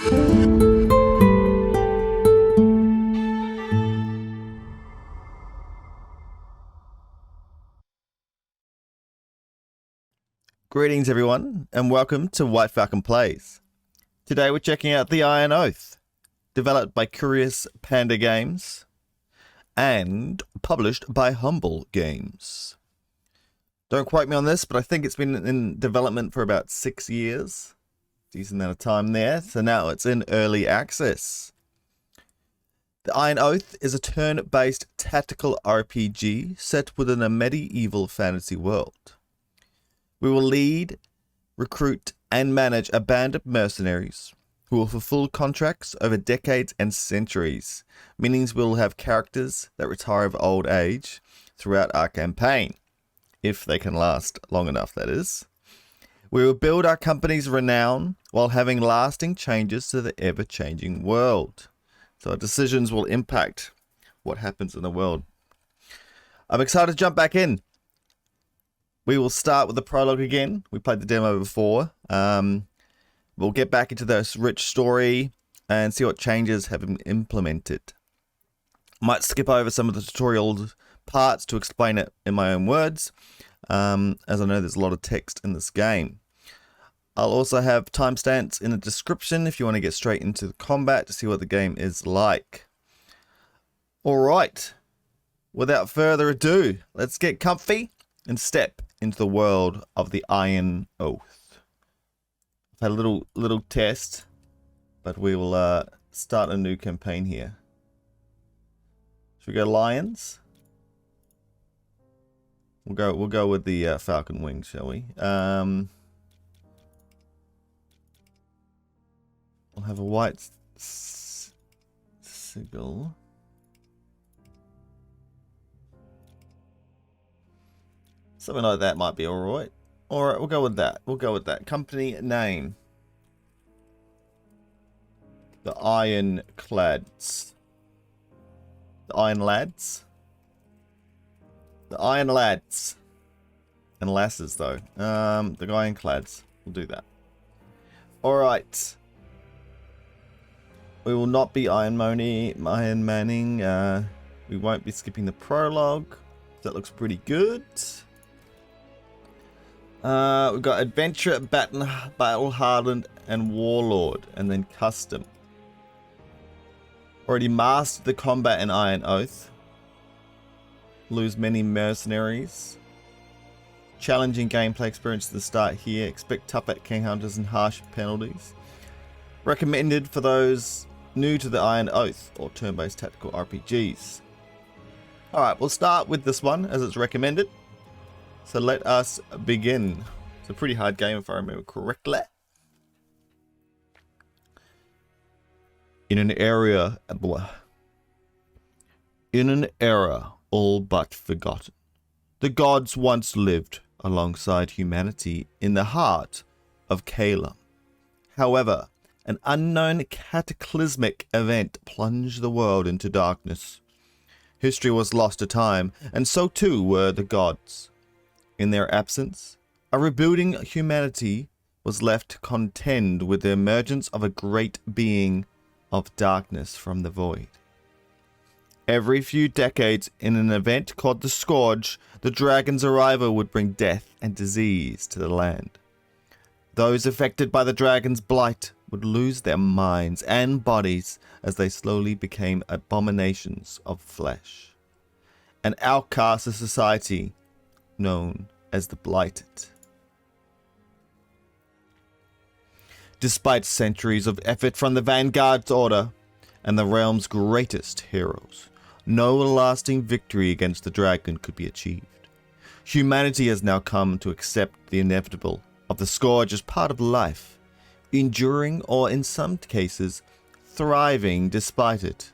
Greetings everyone, and welcome to WhiteFalcon Plays. Today we're checking out The Iron Oath, developed by Curious Panda Games, and published by Humble Games. Don't quote me on this, but I think it's been in development for about 6 years. Decent amount of time there, so now it's in early access. The Iron Oath is a turn-based tactical RPG set within a medieval fantasy world. We will lead, recruit, and manage a band of mercenaries who will fulfill contracts over decades and centuries, meaning we'll have characters that retire of old age throughout our campaign, if they can last long enough, that is. We will build our company's renown while having lasting changes to the ever-changing world. So our decisions will impact what happens in the world. I'm excited to jump back in. We will start with the prologue again. We played the demo before. We'll get back into this rich story and see what changes have been implemented. Might skip over some of the tutorial parts to explain it in my own words, as I know there's a lot of text in this game. I'll also have timestamps in the description if you want to get straight into the combat to see what the game is like. Alright, without further ado, let's get comfy and step into the world of the Iron Oath. I've had a little test, but we will start a new campaign here. Should we go lions? We'll go with the falcon wings, shall we? We'll have a white sigil. Something like that might be alright. Alright, we'll go with that. We'll go with that. Company name. The Ironclads. The Iron Lads? The Iron Lads. And lasses, though. The Ironclads. We'll do that. Alright. We will not be Iron Manning. We won't be skipping the prologue. That looks pretty good. We've got Adventure, Battle Hardened, and Warlord, and then Custom. Already mastered the combat in Iron Oath. Lose many mercenaries. Challenging gameplay experience at the start here. Expect tough at king hunters and harsh penalties. Recommended for those new to the Iron Oath or turn-based tactical RPGs. Alright, we'll start with this one as it's recommended. So let us begin. It's a pretty hard game if I remember correctly. In an era all but forgotten, the gods once lived alongside humanity in the heart of Caelum. However, an unknown cataclysmic event plunged the world into darkness. History was lost to time, and so too were the gods. In their absence, a rebuilding humanity was left to contend with the emergence of a great being of darkness from the void. Every few decades, in an event called the Scourge, the dragon's arrival would bring death and disease to the land. Those affected by the dragon's blight would lose their minds and bodies as they slowly became abominations of flesh. An outcast of society known as the Blighted. Despite centuries of effort from the Vanguard's order and the realm's greatest heroes, no lasting victory against the dragon could be achieved. Humanity has now come to accept the inevitable of the Scourge as part of life, enduring or in some cases thriving despite it.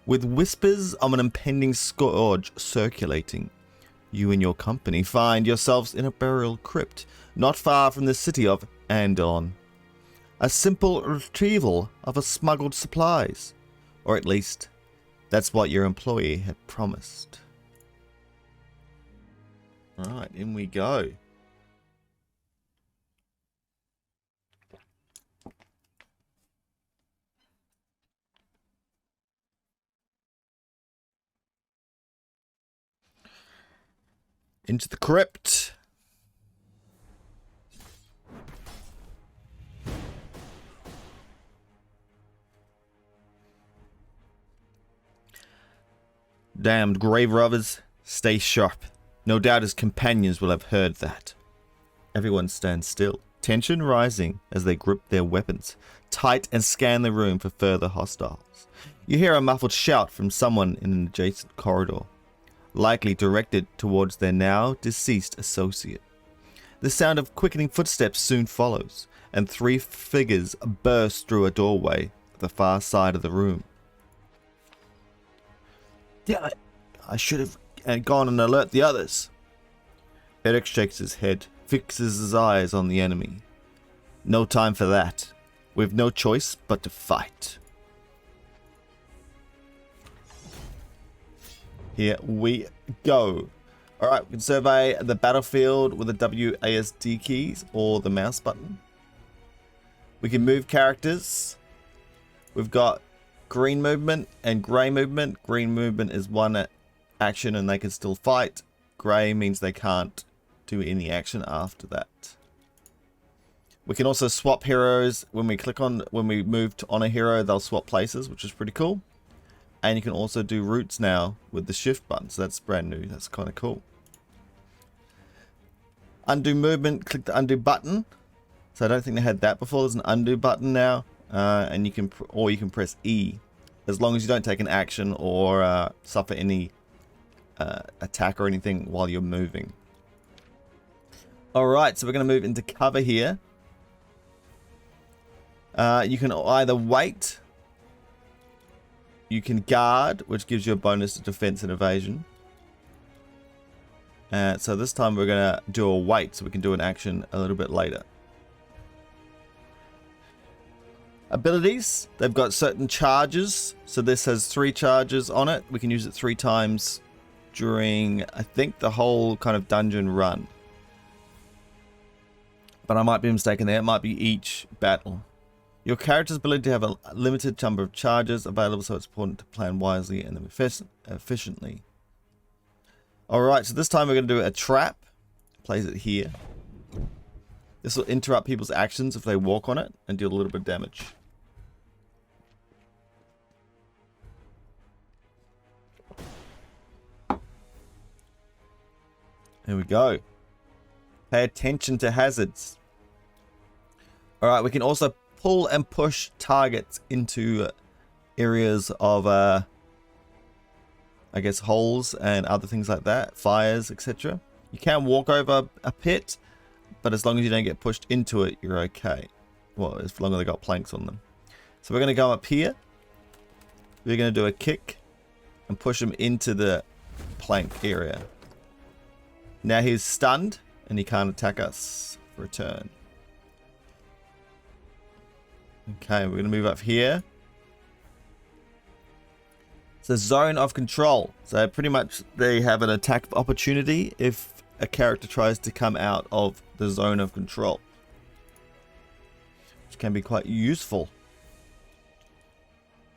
With whispers of an impending Scourge circulating, you and your company find yourselves in a burial crypt not far from the city of Andon. A simple retrieval of smuggled supplies, or at least that's what your employee had promised. Alright, in we go. Into the crypt. Damned grave robbers, stay sharp. No doubt his companions will have heard that. Everyone stands still, tension rising as they grip their weapons, tight, and scan the room for further hostiles. You hear a muffled shout from someone in an adjacent corridor, likely directed towards their now deceased associate. The sound of quickening footsteps soon follows, and 3 figures burst through a doorway at the far side of the room. Damn it! I should have gone and alert the others. Eric shakes his head, fixes his eyes on the enemy. No time for that. We've no choice but to fight. Here we go. Alright, we can survey the battlefield with the WASD keys or the mouse button. We can move characters. We've got green movement and grey movement. Green movement is one action and they can still fight. Grey means they can't do any action after that. We can also swap heroes. When we move on a hero, they'll swap places, which is pretty cool. And you can also do routes now with the shift button, so that's brand new. That's kind of cool. Undo movement, click the undo button. So I don't think they had that before. There's an undo button now, and you can press E, as long as you don't take an action or suffer any attack or anything while you're moving. All right, so we're going to move into cover here. You can either wait. You can guard, which gives you a bonus to defense and evasion. So this time we're going to do a wait, so we can do an action a little bit later. Abilities, they've got certain charges. So this has 3 charges on it. We can use it 3 times during, I think, the whole kind of dungeon run. But I might be mistaken there. It might be each battle. Your character's ability to have a limited number of charges available, so it's important to plan wisely and efficiently. Alright, so this time we're going to do a trap. Place it here. This will interrupt people's actions if they walk on it and deal a little bit of damage. There we go. Pay attention to hazards. Alright, we can also pull and push targets into areas of, I guess, holes and other things like that. Fires, etc. You can walk over a pit, but as long as you don't get pushed into it, you're okay. Well, as long as they got planks on them. So we're going to go up here. We're going to do a kick and push him into the plank area. Now he's stunned and he can't attack us for a turn. Okay, we're going to move up here. It's a zone of control. So pretty much they have an attack opportunity if a character tries to come out of the zone of control, which can be quite useful.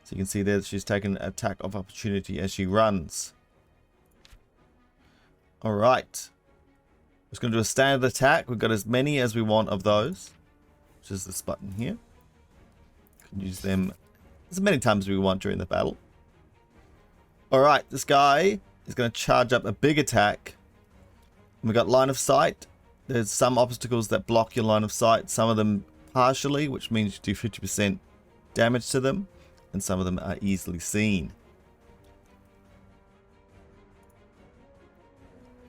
So you can see there she's taken an attack of opportunity as she runs. Alright. Just going to do a standard attack. We've got as many as we want of those, which is this button here. Can use them as many times as we want during the battle. Alright, this guy is going to charge up a big attack. And we've got line of sight. There's some obstacles that block your line of sight. Some of them partially, which means you do 50% damage to them. And some of them are easily seen.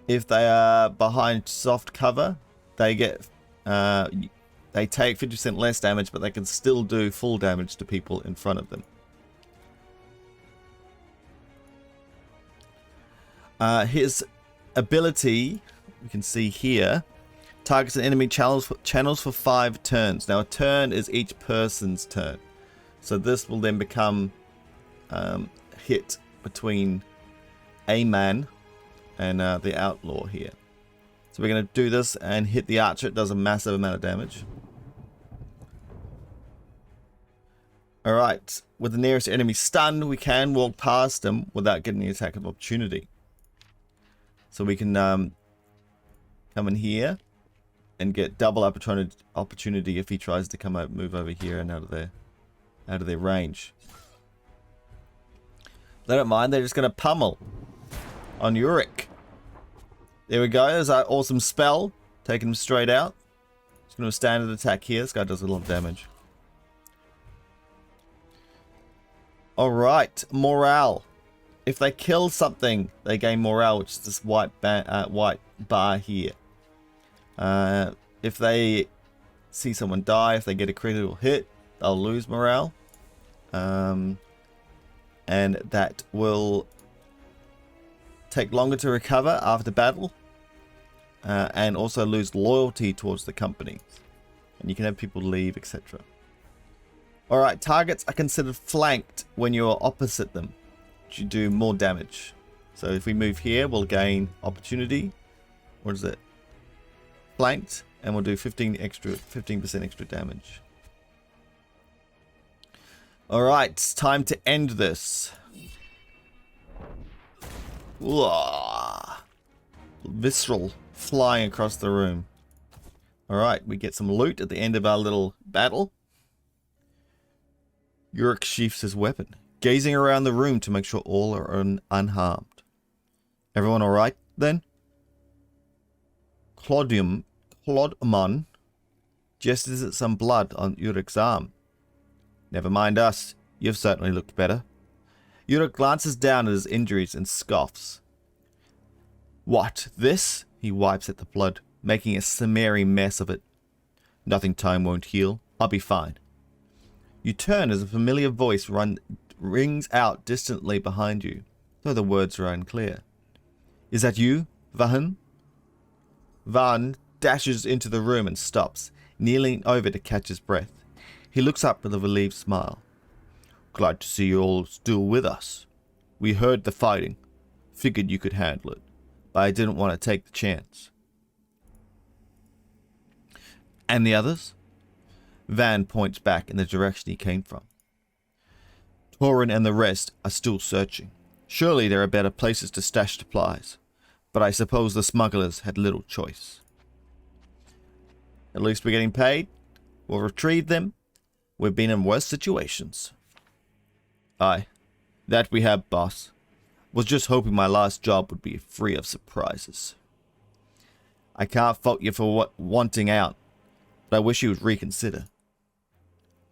If they are behind soft cover, they get they take 50% less damage, but they can still do full damage to people in front of them. His ability, you can see here, targets an enemy channels for 5 turns. Now a turn is each person's turn. So this will then become hit between a man and the outlaw here. So we're going to do this and hit the archer. It does a massive amount of damage. Alright, with the nearest enemy stunned, we can walk past them without getting the attack of opportunity. So we can come in here and get double opportunity if he tries to move over here and out of their range. They don't mind. They're just going to pummel on Uric. There we go. There's our awesome spell. Taking him straight out. Just going to standard attack here. This guy does a lot of damage. Alright. Morale. If they kill something, they gain morale, which is this white bar here. If they see someone die, if they get a critical hit, they'll lose morale. And that will take longer to recover after battle. And also lose loyalty towards the company. And you can have people leave, etc. Alright, targets are considered flanked when you're opposite them. You do more damage. So if we move here, we'll gain opportunity. What is it? Flanked. And we'll do 15% extra damage. Alright, it's time to end this. Whoa. Visceral flying across the room. Alright, we get some loot at the end of our little battle. Uric sheaths his weapon, gazing around the room to make sure all are unharmed. Everyone alright then? Claudemon gestures at some blood on Uric's arm. Never mind us, you've certainly looked better. Uric glances down at his injuries and scoffs. What, this? He wipes at the blood, making a summary mess of it. Nothing time won't heal. I'll be fine. You turn as a familiar voice rings out distantly behind you, though the words are unclear. Is that you, Vahan? Vahan dashes into the room and stops, kneeling over to catch his breath. He looks up with a relieved smile. Glad to see you all still with us. We heard the fighting. Figured you could handle it, but I didn't want to take the chance. And the others? Van points back in the direction he came from. Torin and the rest are still searching. Surely there are better places to stash supplies, but I suppose the smugglers had little choice. At least we're getting paid. We'll retrieve them. We've been in worse situations. Aye, that we have, boss. Was just hoping my last job would be free of surprises. I can't fault you for wanting out, but I wish you would reconsider.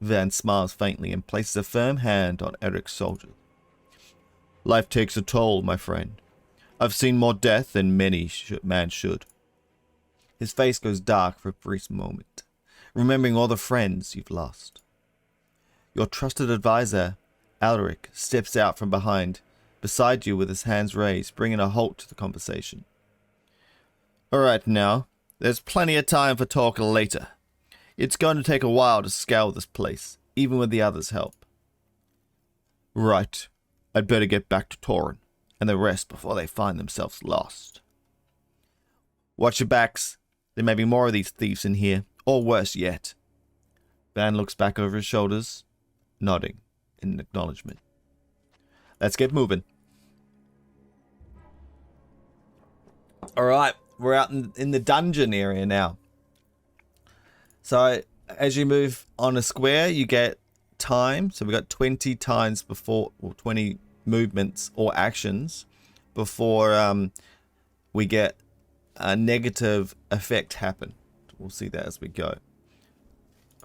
Van smiles faintly and places a firm hand on Eric's shoulder. Life takes a toll, my friend. I've seen more death than many man should. His face goes dark for a brief moment, remembering all the friends you've lost. Your trusted advisor, Alaric, steps out from beside you with his hands raised, bringing a halt to the conversation. Alright now, there's plenty of time for talk later. It's going to take a while to scour this place, even with the others' help. Right. I'd better get back to Torin and the rest before they find themselves lost. Watch your backs. There may be more of these thieves in here, or worse yet. Van looks back over his shoulders, nodding in acknowledgement. Let's get moving. Alright, we're out in the dungeon area now. So, as you move on a square, you get time. So, we've got 20 times before, or 20 movements or actions before we get a negative effect happen. We'll see that as we go.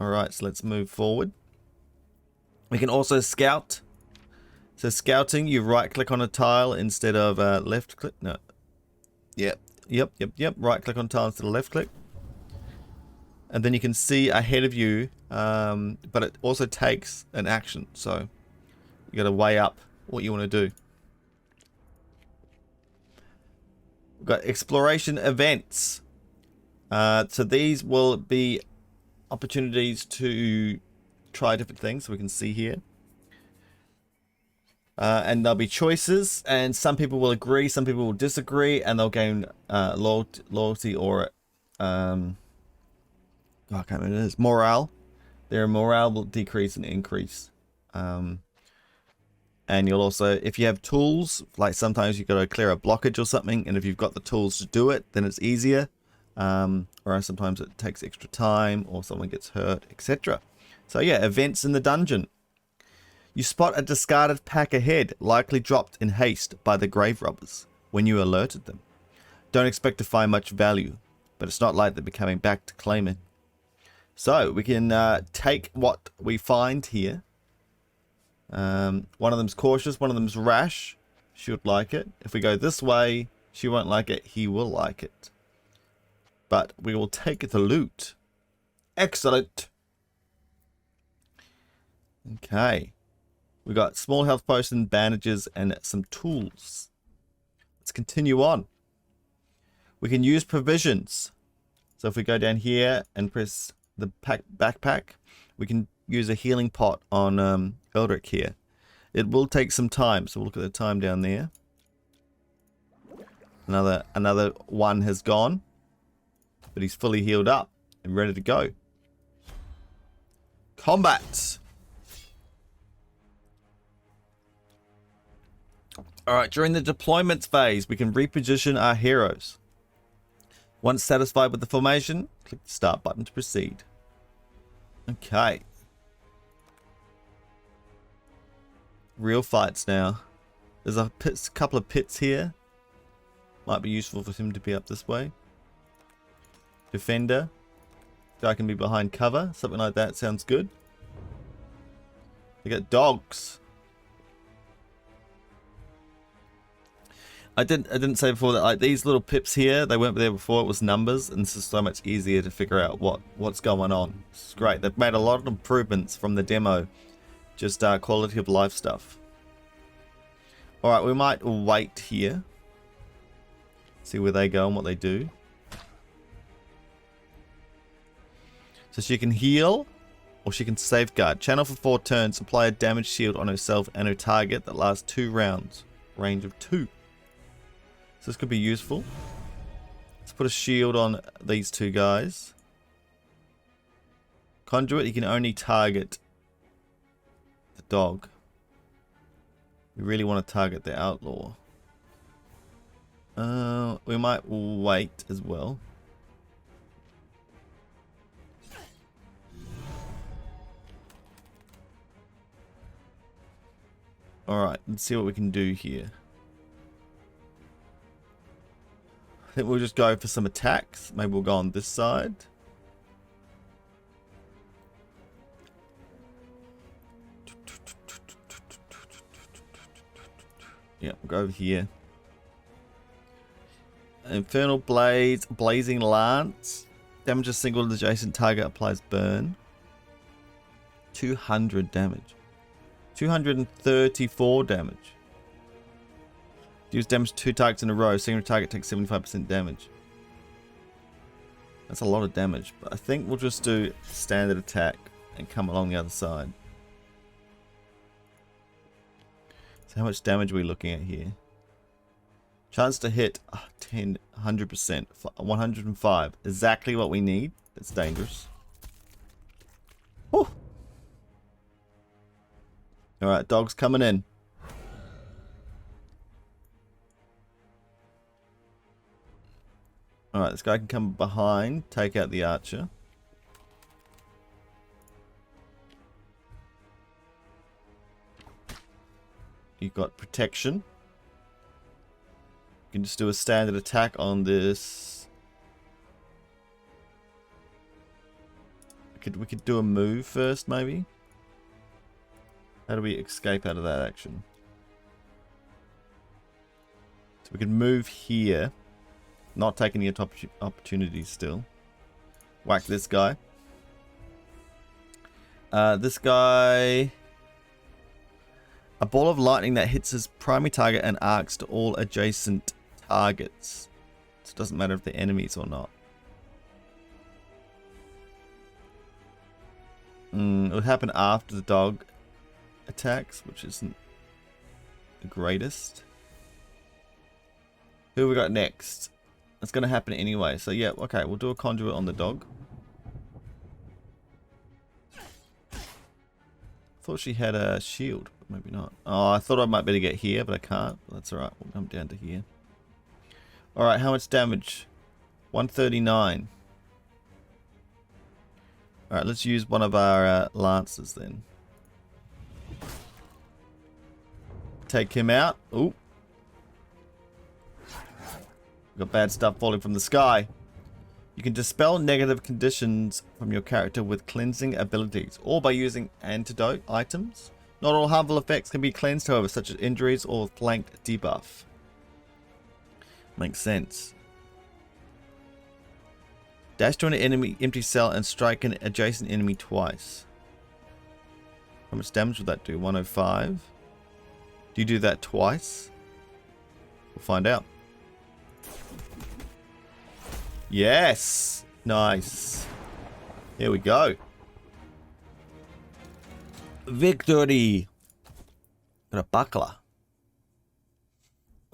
Alright, so let's move forward. We can also scout. So, scouting, you right click on a tile instead of left click. No. Yep. Right click on tile instead of left click. And then you can see ahead of you, but it also takes an action. So you got to weigh up what you want to do. We've got exploration events. So these will be opportunities to try different things. So we can see here. And there'll be choices, and some people will agree, some people will disagree, and they'll gain loyalty or I can't remember what it is. Morale. Their morale will decrease and increase. And you'll also, if you have tools, like sometimes you've got to clear a blockage or something, and if you've got the tools to do it, then it's easier. or sometimes it takes extra time, or someone gets hurt, etc. So yeah, events in the dungeon. You spot a discarded pack ahead, likely dropped in haste by the grave robbers when you alerted them. Don't expect to find much value, but it's not like they'll be coming back to claim it. So we can take what we find here. One of them's cautious, one of them's rash. She would like it. If we go this way, she won't like it, he will like it. But we will take the loot. Excellent. Okay. We got small health potion, bandages, and some tools. Let's continue on. We can use provisions. So if we go down here and press the backpack, we can use a healing pot on Eldrick here. It will take some time, so we'll look at the time down there. Another one has gone, but he's fully healed up and ready to go. Combat. Alright, during the deployment phase, we can reposition our heroes. Once satisfied with the formation, click the start button to proceed. Okay. Real fights now. There's a couple of pits here. Might be useful for him to be up this way. Defender. Guy can be behind cover. Something like that sounds good. We got dogs. I didn't say before that, like, these little pips here, they weren't there before. It was numbers, and this is so much easier to figure out what's going on. It's great. They've made a lot of improvements from the demo. Just quality of life stuff. Alright, we might wait here. See where they go and what they do. So she can heal, or she can safeguard. Channel for 4 turns. Apply a damage shield on herself and her target that lasts 2 rounds. Range of 2. So this could be useful. Let's put a shield on these 2 guys. Conduit, you can only target the dog. We really want to target the outlaw. We might wait as well. Alright, let's see what we can do here. I think we'll just go for some attacks. Maybe we'll go on this side. Yeah, we'll go over here. Infernal Blades, Blazing Lance. Damage a single adjacent target, applies burn. 200 damage. 234 damage. Use damage 2 targets in a row. Single target takes 75% damage. That's a lot of damage. But I think we'll just do standard attack and come along the other side. So how much damage are we looking at here? Chance to hit 100%. 105. Exactly what we need. That's dangerous. Whew. Alright, dog's coming in. Alright, this guy can come behind, take out the archer. You've got protection. You can just do a standard attack on this. We could do a move first, maybe. How do we escape out of that action? So we can move here. Not taking the opportunities still. Whack this guy. This guy... A ball of lightning that hits his primary target and arcs to all adjacent targets. So it doesn't matter if they're enemies or not. It would happen after the dog attacks, which isn't the greatest. Who we got next? It's going to happen anyway. So yeah, okay, we'll do a conduit on the dog. Thought she had a shield, but maybe not. Oh, I thought I might be able to get here, but I can't. That's alright, we'll come down to here. Alright, how much damage? 139. Alright, let's use one of our lancers then. Take him out. Ooh. Got bad stuff falling from the sky. You can dispel negative conditions from your character with cleansing abilities, or by using antidote items. Not all harmful effects can be cleansed, however, such as injuries or flanked debuff. Makes sense. Dash to an enemy empty cell and strike an adjacent enemy twice. How much damage would that do? 105. Do you do that twice? We'll find out. Yes! Nice. Here we go. Victory! Got a buckler.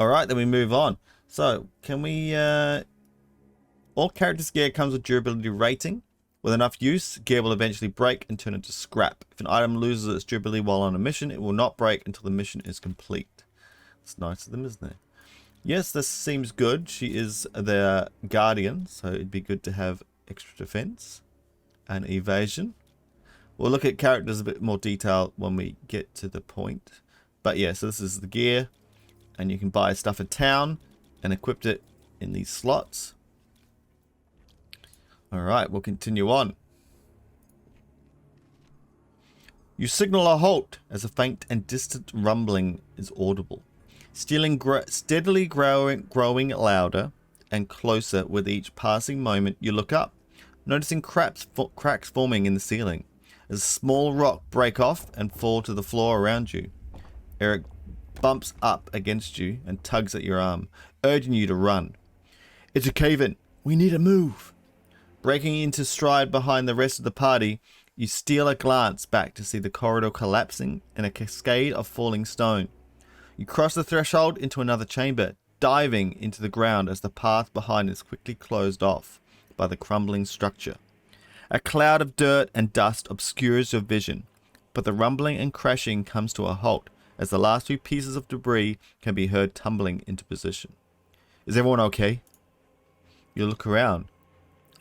Alright, then we move on. So, can we... all characters' gear comes with durability rating. With enough use, gear will eventually break and turn into scrap. If an item loses its durability while on a mission, it will not break until the mission is complete. It's nice of them, isn't it? Yes, this seems good. She is their guardian, so it'd be good to have extra defense and evasion. We'll look at characters a bit more detail when we get to the point. But yeah, so this is the gear, and you can buy stuff in town and equip it in these slots. Alright, we'll continue on. You signal a halt as a faint and distant rumbling is audible. Steadily growing louder and closer with each passing moment, you look up, noticing cracks forming in the ceiling. As a small rock break off and fall to the floor around you. Eric bumps up against you and tugs at your arm, urging you to run. It's a cave-in. We need to move. Breaking into stride behind the rest of the party, you steal a glance back to see the corridor collapsing and a cascade of falling stone. You cross the threshold into another chamber, diving into the ground as the path behind is quickly closed off by the crumbling structure. A cloud of dirt and dust obscures your vision, but the rumbling and crashing comes to a halt as the last few pieces of debris can be heard tumbling into position. Is everyone okay? You look around.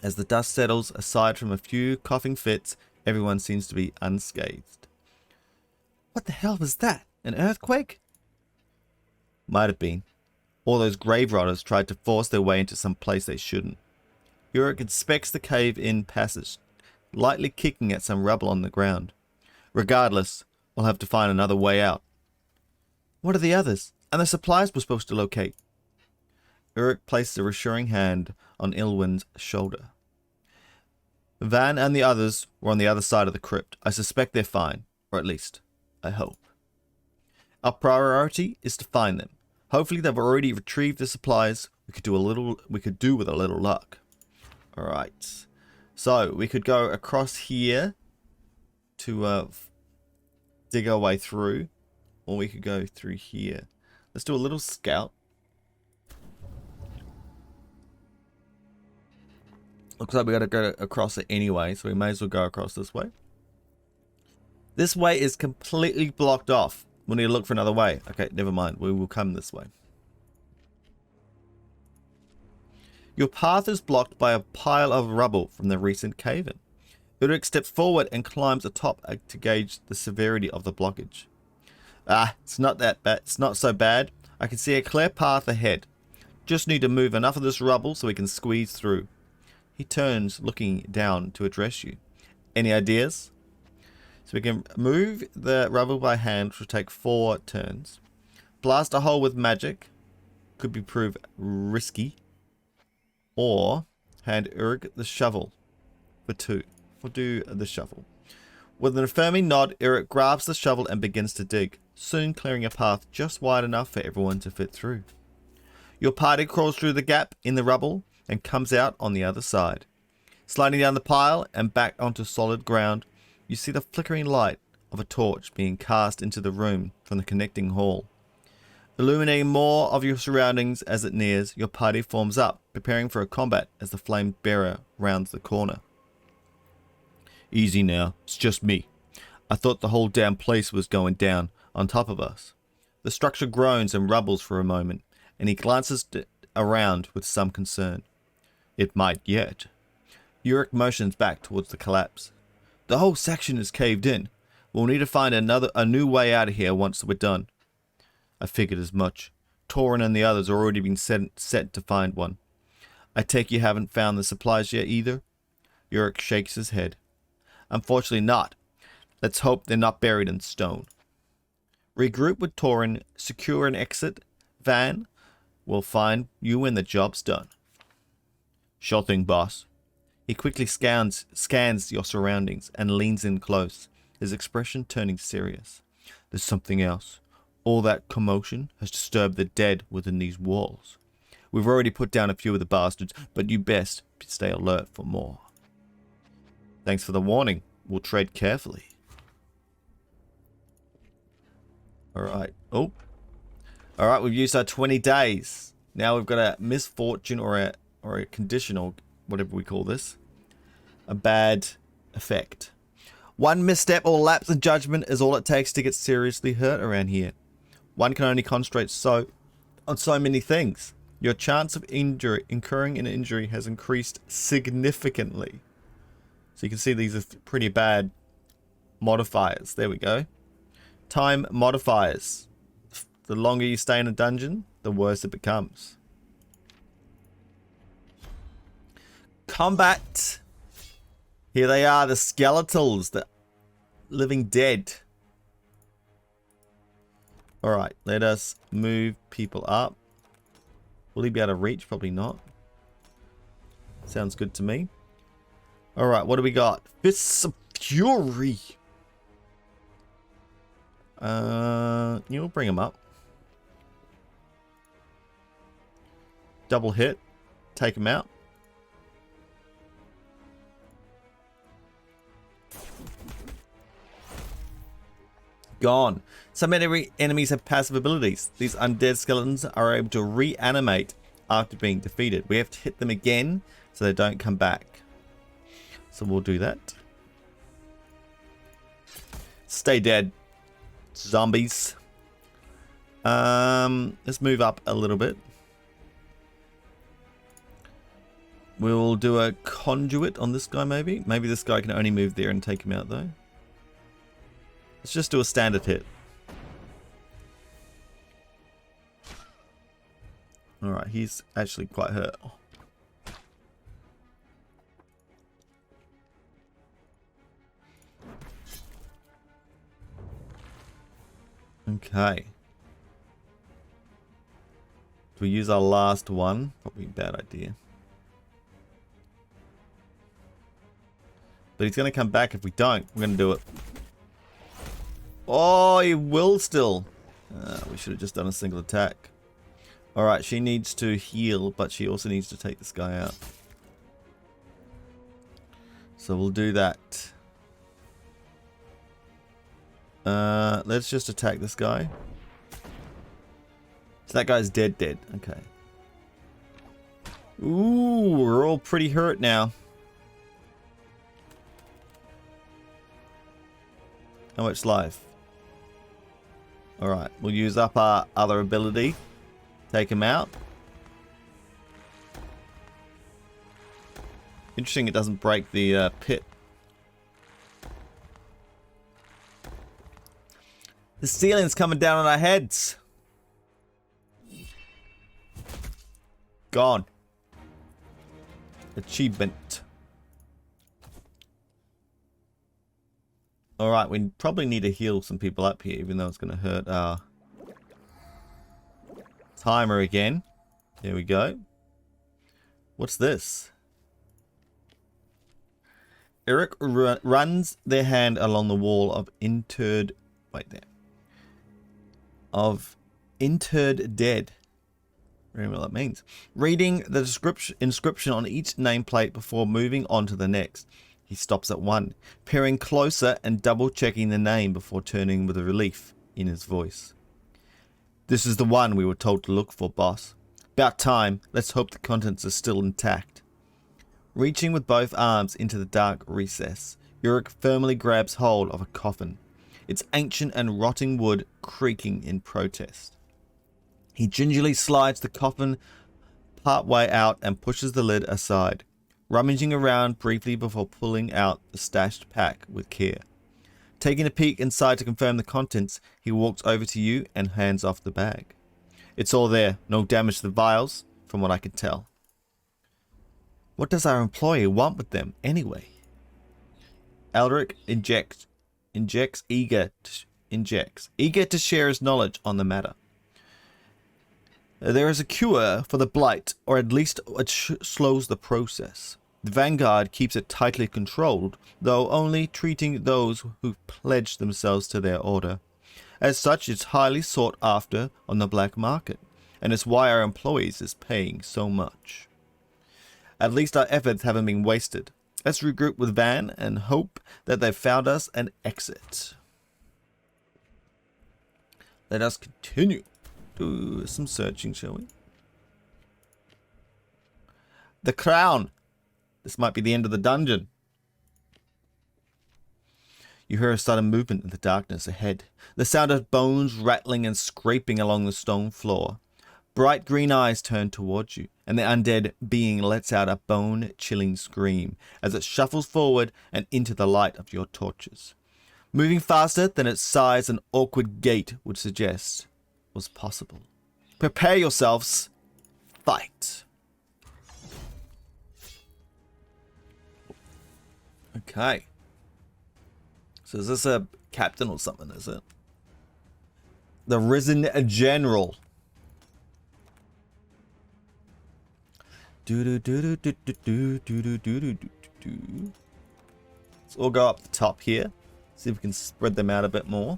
As the dust settles, aside from a few coughing fits, everyone seems to be unscathed. What the hell was that? An earthquake? Might have been. All those grave robbers tried to force their way into some place they shouldn't. Uruk inspects the cave-in passage, lightly kicking at some rubble on the ground. Regardless, we'll have to find another way out. What are the others? And the supplies we're supposed to locate? Uruk places a reassuring hand on Ilwyn's shoulder. Van and the others were on the other side of the crypt. I suspect they're fine, or at least, I hope. Our priority is to find them. Hopefully they've already retrieved the supplies. We could do with a little luck. Alright. So we could go across here to dig our way through. Or we could go through here. Let's do a little scout. Looks like we got to go across it anyway, so we may as well go across this way. This way is completely blocked off. We'll need to look for another way. Okay, never mind. We will come this way. Your path is blocked by a pile of rubble from the recent cave-in. Uruk steps forward and climbs atop to gauge the severity of the blockage. It's not that bad. It's not so bad. I can see a clear path ahead. Just need to move enough of this rubble so we can squeeze through. He turns, looking down to address you. Any ideas? So we can move the rubble by hand, which will take 4 turns. Blast a hole with magic. Could be proved risky. Or hand Uruk the shovel for 2. We'll do the shovel. With an affirming nod, Uruk grabs the shovel and begins to dig, soon clearing a path just wide enough for everyone to fit through. Your party crawls through the gap in the rubble and comes out on the other side. Sliding down the pile and back onto solid ground, you see the flickering light of a torch being cast into the room from the connecting hall. Illuminating more of your surroundings as it nears, your party forms up, preparing for a combat as the flame bearer rounds the corner. Easy now, it's just me. I thought the whole damn place was going down on top of us. The structure groans and rumbles for a moment, and he glances around with some concern. It might yet. Uric motions back towards the collapse. The whole section is caved in. We'll need to find a new way out of here once we're done. I figured as much. Torin and the others are already been set to find one. I take you haven't found the supplies yet either? Uric shakes his head. Unfortunately not. Let's hope they're not buried in stone. Regroup with Torin, secure an exit van. We'll find you when the job's done. Sure thing, boss. He quickly scans your surroundings and leans in close, his expression turning serious. There's something else. All that commotion has disturbed the dead within these walls. We've already put down a few of the bastards, but you best stay alert for more. Thanks for the warning. We'll tread carefully. Alright. Oh. Alright, we've used our 20 days. Now we've got a misfortune or a condition, or whatever we call this. A bad effect. One misstep or lapse in judgment is all it takes to get seriously hurt around here. One can only concentrate on so many things. Your chance of incurring an injury has increased significantly. So you can see these are pretty bad modifiers. There we go. Time modifiers. The longer you stay in a dungeon, the worse it becomes. Combat. Here they are, the skeletals, the living dead. Alright, let us move people up. Will he be able to reach? Probably not. Sounds good to me. Alright, what do we got? Fists of Fury. You'll bring him up. Double hit. Take him out. Gone. Some enemies have passive abilities. These undead skeletons are able to reanimate after being defeated. We have to hit them again so they don't come back. So we'll do that. Stay dead, zombies. Let's move up a little bit. We'll do a conduit on this guy maybe. Maybe this guy can only move there and take him out though. Let's just do a standard hit. Alright, he's actually quite hurt. Okay. Do we use our last one? Probably a bad idea. But he's going to come back if we don't. We're going to do it. Oh, he will still. We should have just done a single attack. Alright, she needs to heal, but she also needs to take this guy out. So we'll do that. Let's just attack this guy. So that guy's dead. Okay. Ooh, we're all pretty hurt now. How much life? Alright, we'll use up our other ability. Take him out. Interesting it doesn't break the pit. The ceiling's coming down on our heads. Gone. Achievement. Alright, we probably need to heal some people up here, even though it's going to hurt our timer again. There we go. What's this? Eric runs their hand along the wall of interred... Wait there. Of interred dead. I don't know what that means. Reading the inscription on each nameplate before moving on to the next. He stops at one, peering closer and double-checking the name before turning with a relief in his voice. This is the one we were told to look for, boss. About time. Let's hope the contents are still intact. Reaching with both arms into the dark recess, Uric firmly grabs hold of a coffin, its ancient and rotting wood creaking in protest. He gingerly slides the coffin partway out and pushes the lid aside, rummaging around briefly before pulling out the stashed pack with care. Taking a peek inside to confirm the contents, he walks over to you and hands off the bag. It's all there, no damage to the vials, from what I can tell. What does our employee want with them, anyway? Eldrick injects, eager to share his knowledge on the matter. There is a cure for the blight, or at least it slows the process. The Vanguard keeps it tightly controlled, though only treating those who pledge themselves to their order. As such, it's highly sought after on the black market, and it's why our employees is paying so much. At least our efforts haven't been wasted. Let's regroup with Van and hope that they've found us an exit. Let us continue. Do some searching, shall we? The crown. This might be the end of the dungeon. You hear a sudden movement in the darkness ahead. The sound of bones rattling and scraping along the stone floor. Bright green eyes turn towards you, and the undead being lets out a bone-chilling scream as it shuffles forward and into the light of your torches. Moving faster than its size and awkward gait would suggest was possible. Prepare yourselves. Fight. Okay. So is this a captain or something, is it? The Risen General. Let's all go up the top here. See if we can spread them out a bit more.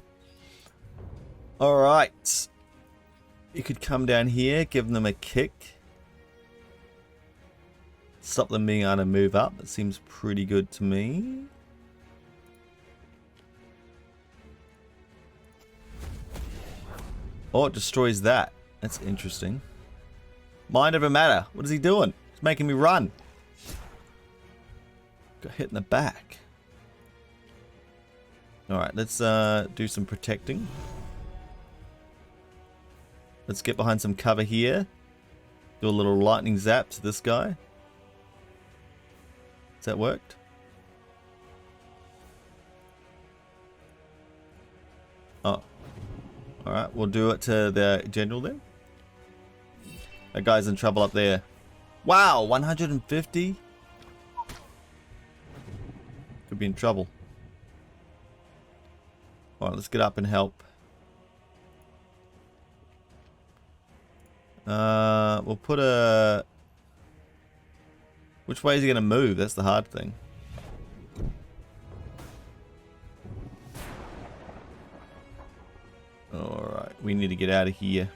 Alright. You could come down here, give them a kick. Stop them being able to move up. That seems pretty good to me. Oh, it destroys that. That's interesting. Mind over matter. What is he doing? He's making me run. Got hit in the back. Alright, let's do some protecting. Let's get behind some cover here. Do a little lightning zap to this guy. Has that worked? Oh. Alright, we'll do it to the general then. That guy's in trouble up there. Wow, 150? Could be in trouble. Alright, let's get up and help. We'll put a... Which way is he going to move? That's the hard thing. Alright, we need to get out of here.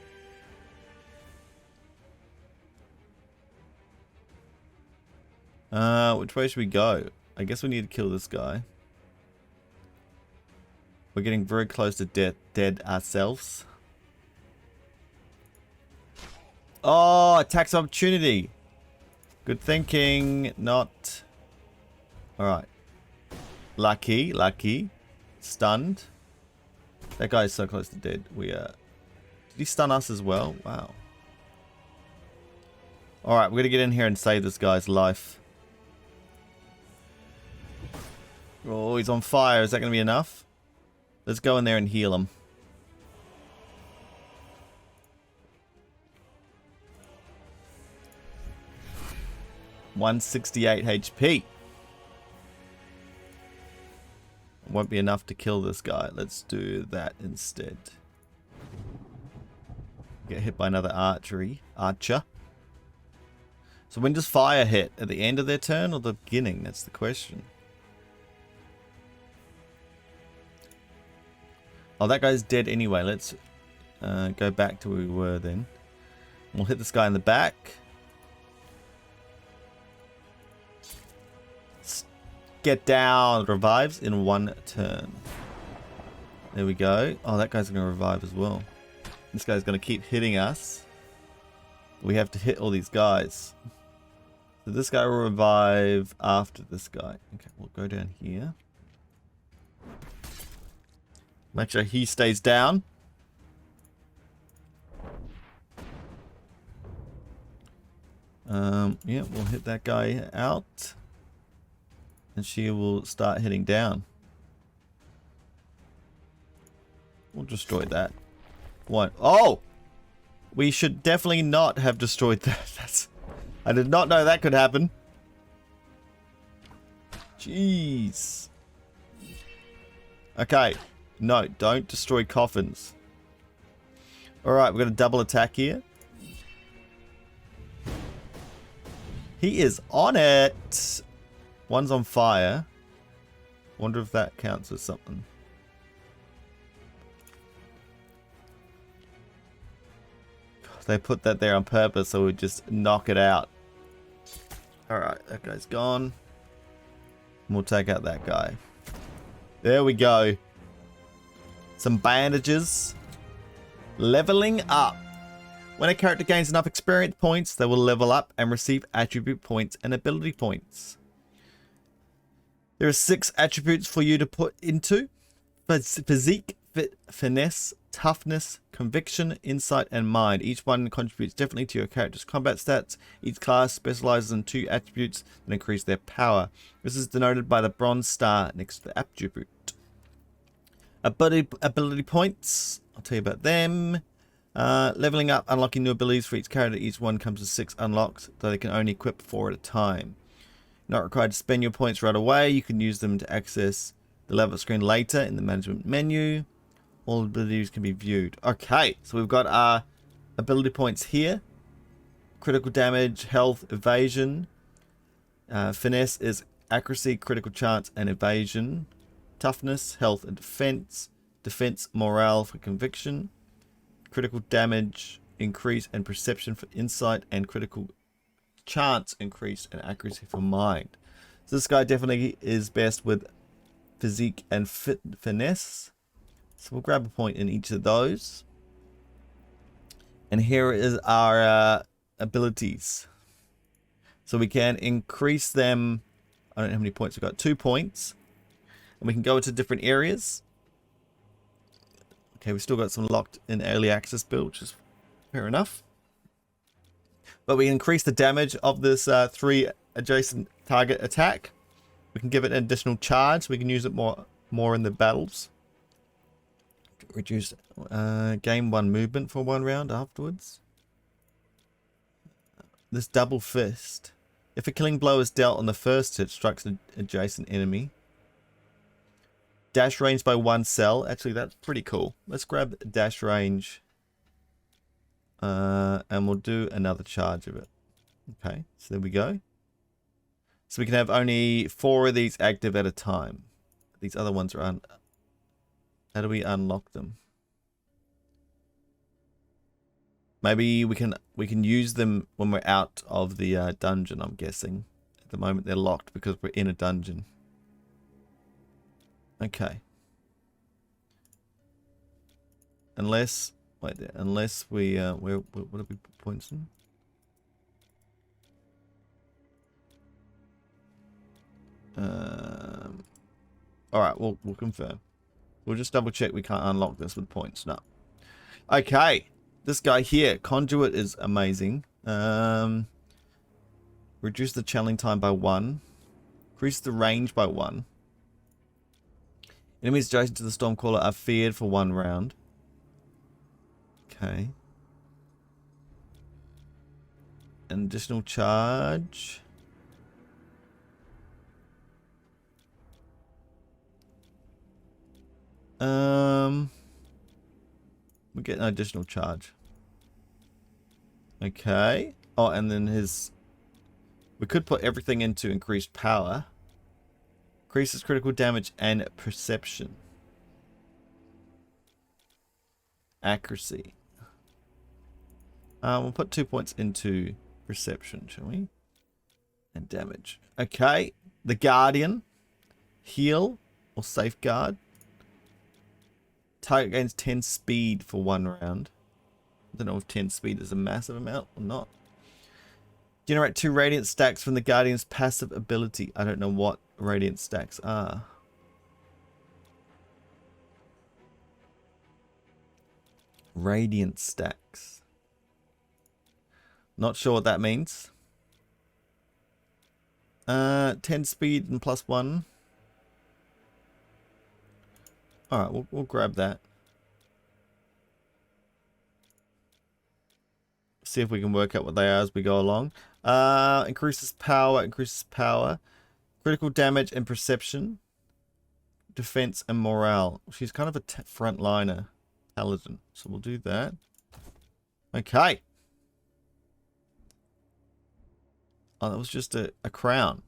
Which way should we go? I guess we need to kill this guy. We're getting very close to dead ourselves. Oh, attacks opportunity. Good thinking. Not. Alright. Lucky, lucky. Stunned. That guy is so close to dead. We are. Did he stun us as well? Wow. Alright, we're gonna get in here and save this guy's life. Oh, he's on fire. Is that gonna be enough? Let's go in there and heal him. $168 HP. Won't be enough to kill this guy. Let's do that instead. Get hit by another archer. So when does fire hit? At the end of their turn or the beginning? That's the question. Oh, that guy's dead anyway. Let's go back to where we were then. We'll hit this guy in the back. Get down. Revives in one turn. There we go. Oh, that guy's going to revive as well. This guy's going to keep hitting us. We have to hit all these guys. So this guy will revive after this guy. Okay, we'll go down here. Make sure he stays down. Yeah, we'll hit that guy out. And she will start heading down. We'll destroy that. One. Oh! We should definitely not have destroyed that. I did not know that could happen. Jeez. Okay. No, don't destroy coffins. Alright, we're going to double attack here. He is on it. One's on fire. Wonder if that counts as something. They put that there on purpose so we just knock it out. Alright, that guy's gone. We'll take out that guy. There we go. Some bandages. Leveling up. When a character gains enough experience points, they will level up and receive attribute points and ability points. There are 6 attributes for you to put into. Physique, finesse, toughness, conviction, insight, and mind. Each one contributes differently to your character's combat stats. Each class specializes in 2 attributes that increase their power. This is denoted by the bronze star next to the attribute. Ability points. I'll tell you about them. Leveling up, unlocking new abilities for each character. Each one comes with 6 unlocked, though they can only equip 4 at a time. Not required to spend your points right away. You can use them to access the level screen later in the management menu. All abilities can be viewed. Okay, so we've got our ability points here. Critical damage, health, evasion. Finesse is accuracy, critical chance, and evasion. Toughness, health, and defense. Defense, morale for conviction. Critical damage, increase, and perception for insight, and critical chance increase and accuracy for mind. So this guy definitely is best with physique and finesse. So we'll grab a point in each of those. And here is our abilities. So we can increase them. I don't know how many points we've got. 2 points. And we can go into different areas. Okay, we've still got some locked in early access build, which is fair enough. But we increase the damage of this 3 adjacent target attack. We can give it an additional charge. We can use it more in the battles. Reduce gain 1 movement for 1 round afterwards. This double fist. If a killing blow is dealt on the first hit, strikes an adjacent enemy. Dash range by 1 cell. Actually, that's pretty cool. Let's grab dash range. And we'll do another charge of it. Okay, so there we go. So we can have only 4 of these active at a time. These other ones are how do we unlock them? Maybe we can use them when we're out of the dungeon, I'm guessing. At the moment they're locked because we're in a dungeon. Okay. Unless wait there, unless we what do we put points in? Alright, we'll confirm. We'll just double check we can't unlock this with points. No. Okay. This guy here, Conduit, is amazing. Reduce the channeling time by 1. Increase the range by 1. Enemies adjacent to the Stormcaller are feared for 1 round. Okay. An additional charge. We get an additional charge. Okay. Oh, and then we could put everything into increased power. Increases critical damage and perception. Accuracy. We'll put 2 points into perception, shall we? And damage. Okay. The Guardian. Heal or safeguard. Target gains 10 speed for 1 round. I don't know if 10 speed is a massive amount or not. Generate 2 radiant stacks from the Guardian's passive ability. I don't know what radiant stacks are. Radiant stacks. Not sure what that means. 10 speed and +1. Alright, we'll grab that. See if we can work out what they are as we go along. Increases power. Critical damage and perception. Defense and morale. She's kind of a frontliner paladin. So we'll do that. Okay. Oh, that was just a crown.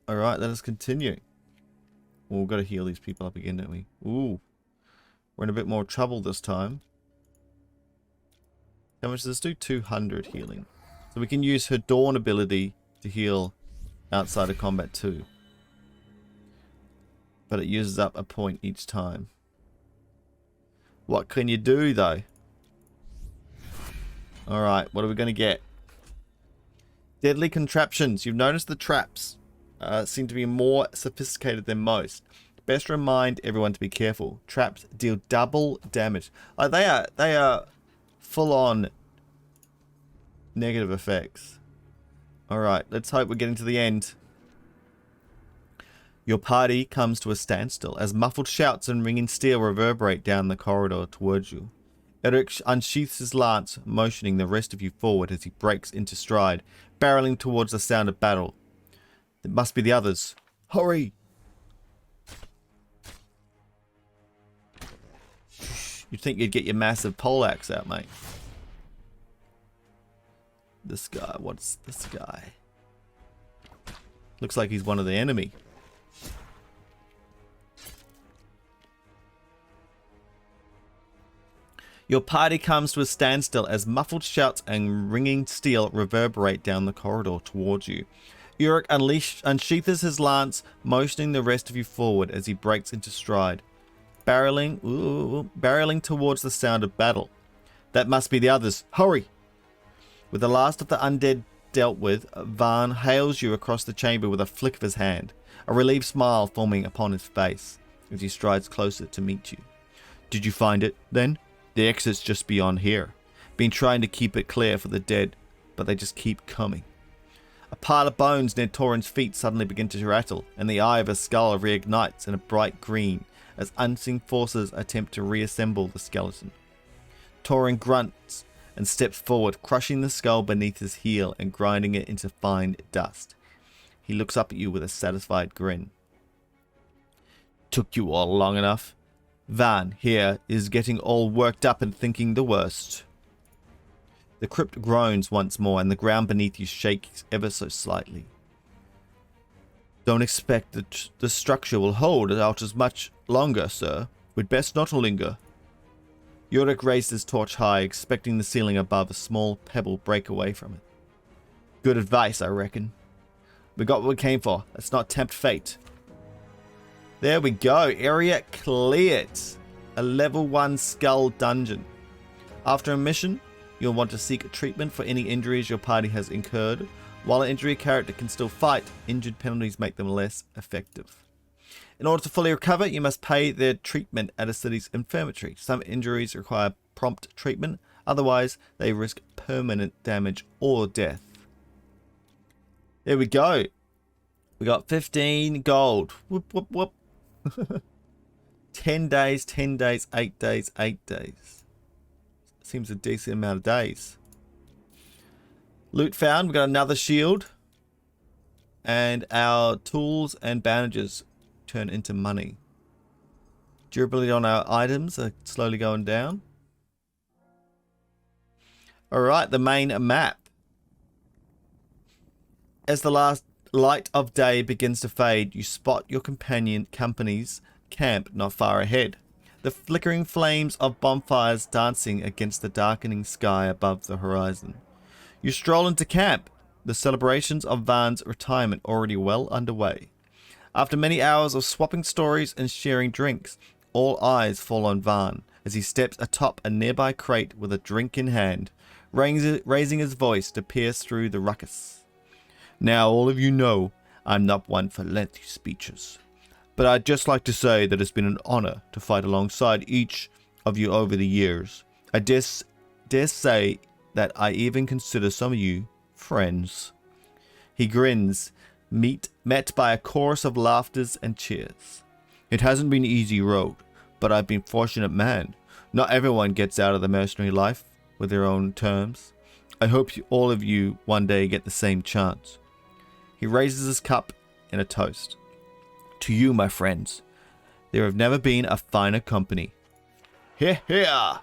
Alright, let us continue. Well, we've got to heal these people up again, don't we? Ooh. We're in a bit more trouble this time. How much does this do? 200 healing. So we can use her Dawn ability to heal outside of combat too. But it uses up a point each time. What can you do though? Alright, what are we going to get? Deadly contraptions. You've noticed the traps seem to be more sophisticated than most. Best remind everyone to be careful. Traps deal double damage. They are full on negative effects. Alright, let's hope we're getting to the end. Your party comes to a standstill as muffled shouts and ringing steel reverberate down the corridor towards you. Eric unsheaths his lance, motioning the rest of you forward as he breaks into stride, barreling towards the sound of battle. It must be the others. Hurry! You'd think you'd get your massive poleaxe out, mate. This guy, what's this guy? Looks like he's one of the enemy. Your party comes to a standstill as muffled shouts and ringing steel reverberate down the corridor towards you. Uruk unsheathes his lance, motioning the rest of you forward as he breaks into stride, barreling towards the sound of battle. That must be the others. Hurry! With the last of the undead dealt with, Varn hails you across the chamber with a flick of his hand, a relieved smile forming upon his face as he strides closer to meet you. Did you find it, then? The exit's just beyond here. Been trying to keep it clear for the dead, but they just keep coming. A pile of bones near Torin's feet suddenly begin to rattle, and the eye of a skull reignites in a bright green as unseen forces attempt to reassemble the skeleton. Torin grunts and steps forward, crushing the skull beneath his heel and grinding it into fine dust. He looks up at you with a satisfied grin. Took you all long enough? Van here is getting all worked up and thinking the worst. The crypt groans once more and the ground beneath you shakes ever so slightly. Don't expect that the structure will hold out as much longer, sir. We'd best not linger. Yorick raised his torch high, expecting the ceiling above a small pebble break away from it. Good advice, I reckon. We got what we came for. Let's not tempt fate. There we go. Area cleared. A level 1 skull dungeon. After a mission, you'll want to seek treatment for any injuries your party has incurred. While an injury character can still fight, injured penalties make them less effective. In order to fully recover, you must pay their treatment at a city's infirmary. Some injuries require prompt treatment, otherwise they risk permanent damage or death. There we go. We got 15 gold. Whoop, whoop, whoop. 10 days, 10 days, 8 days, 8 days. Seems a decent amount of days. Loot found. We got another shield. And our tools and bandages turn into money. Durability on our items are slowly going down. Alright, the main map. As the last light of day begins to fade, you spot your company's camp not far ahead. The flickering flames of bonfires dancing against the darkening sky above the horizon. You stroll into camp, the celebrations of Van's retirement already well underway. After many hours of swapping stories and sharing drinks, all eyes fall on Van as he steps atop a nearby crate with a drink in hand, raising his voice to pierce through the ruckus. Now, all of you know I'm not one for lengthy speeches, but I'd just like to say that it's been an honor to fight alongside each of you over the years. I dare say that I even consider some of you friends. He grins, met by a chorus of laughters and cheers. It hasn't been an easy road, but I've been fortunate man. Not everyone gets out of the mercenary life with their own terms. I hope all of you one day get the same chance. He raises his cup in a toast. To you, my friends. There have never been a finer company. Hear, hear!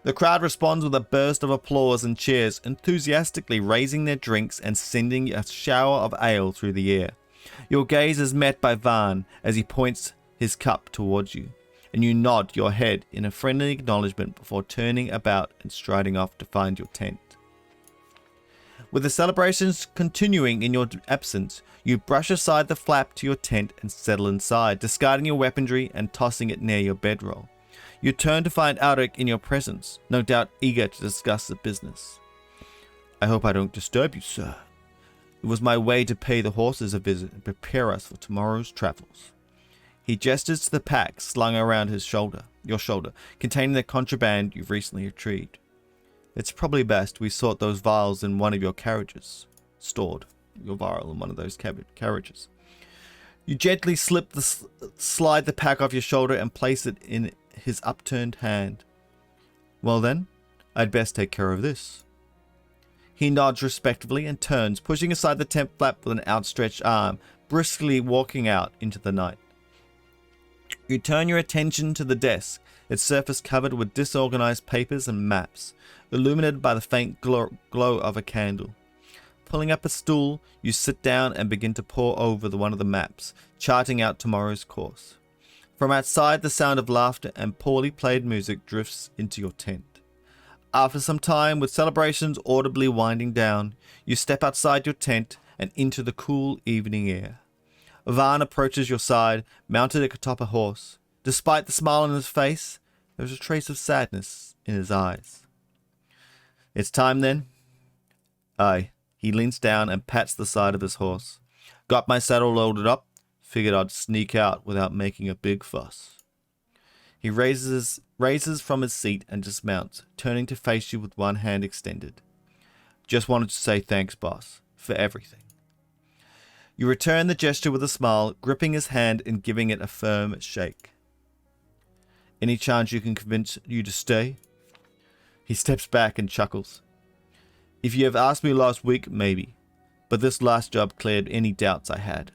The crowd responds with a burst of applause and cheers, enthusiastically raising their drinks and sending a shower of ale through the air. Your gaze is met by Van as he points his cup towards you, and you nod your head in a friendly acknowledgement before turning about and striding off to find your tent. With the celebrations continuing in your absence, you brush aside the flap to your tent and settle inside, discarding your weaponry and tossing it near your bedroll. You turn to find Ulrich in your presence, no doubt eager to discuss the business. I hope I don't disturb you, sir. It was my way to pay the horses a visit and prepare us for tomorrow's travels. He gestures to the pack slung around your shoulder, containing the contraband you've recently retrieved. It's probably best we sort those vials in one of your carriages. Stored your vial in one of those carriages. You gently slide the pack off your shoulder and place it in his upturned hand. Well then, I'd best take care of this. He nods respectfully and turns, pushing aside the tent flap with an outstretched arm, briskly walking out into the night. You turn your attention to the desk, its surface covered with disorganized papers and maps, illuminated by the faint glow of a candle. Pulling up a stool, you sit down and begin to pore over one of the maps, charting out tomorrow's course. From outside, the sound of laughter and poorly played music drifts into your tent. After some time, with celebrations audibly winding down, you step outside your tent and into the cool evening air. Van approaches your side, mounted atop a horse. Despite the smile on his face, there is a trace of sadness in his eyes. It's time then? Aye. He leans down and pats the side of his horse. Got my saddle loaded up. Figured I'd sneak out without making a big fuss. He raises from his seat and dismounts, turning to face you with one hand extended. Just wanted to say thanks, boss, for everything. You return the gesture with a smile, gripping his hand and giving it a firm shake. Any chance you can convince you to stay? He steps back and chuckles. If you have asked me last week, maybe. But this last job cleared any doubts I had.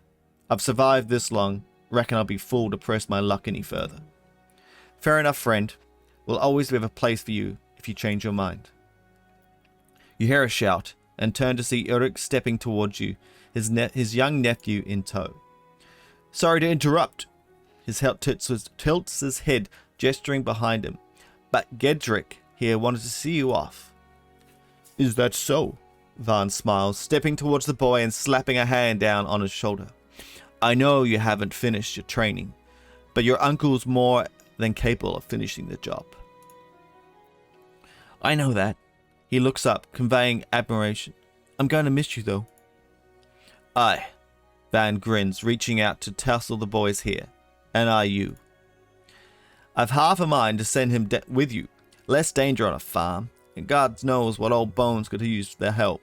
I've survived this long. Reckon I'll be fool to press my luck any further. Fair enough, friend. We'll always have a place for you if you change your mind. You hear a shout and turn to see Ulrich stepping towards you, his young nephew in tow. Sorry to interrupt. His help tilts his head, gesturing behind him. But Gedrick here wanted to see you off. Is that so? Van smiles, stepping towards the boy and slapping a hand down on his shoulder. I know you haven't finished your training, but your uncle's more than capable of finishing the job. I know that. He looks up, conveying admiration. I'm going to miss you, though. Aye. Van grins, reaching out to tussle the boy's hair. And are you? I've half a mind to send him with you. Less danger on a farm, and God knows what old Bones could use their help.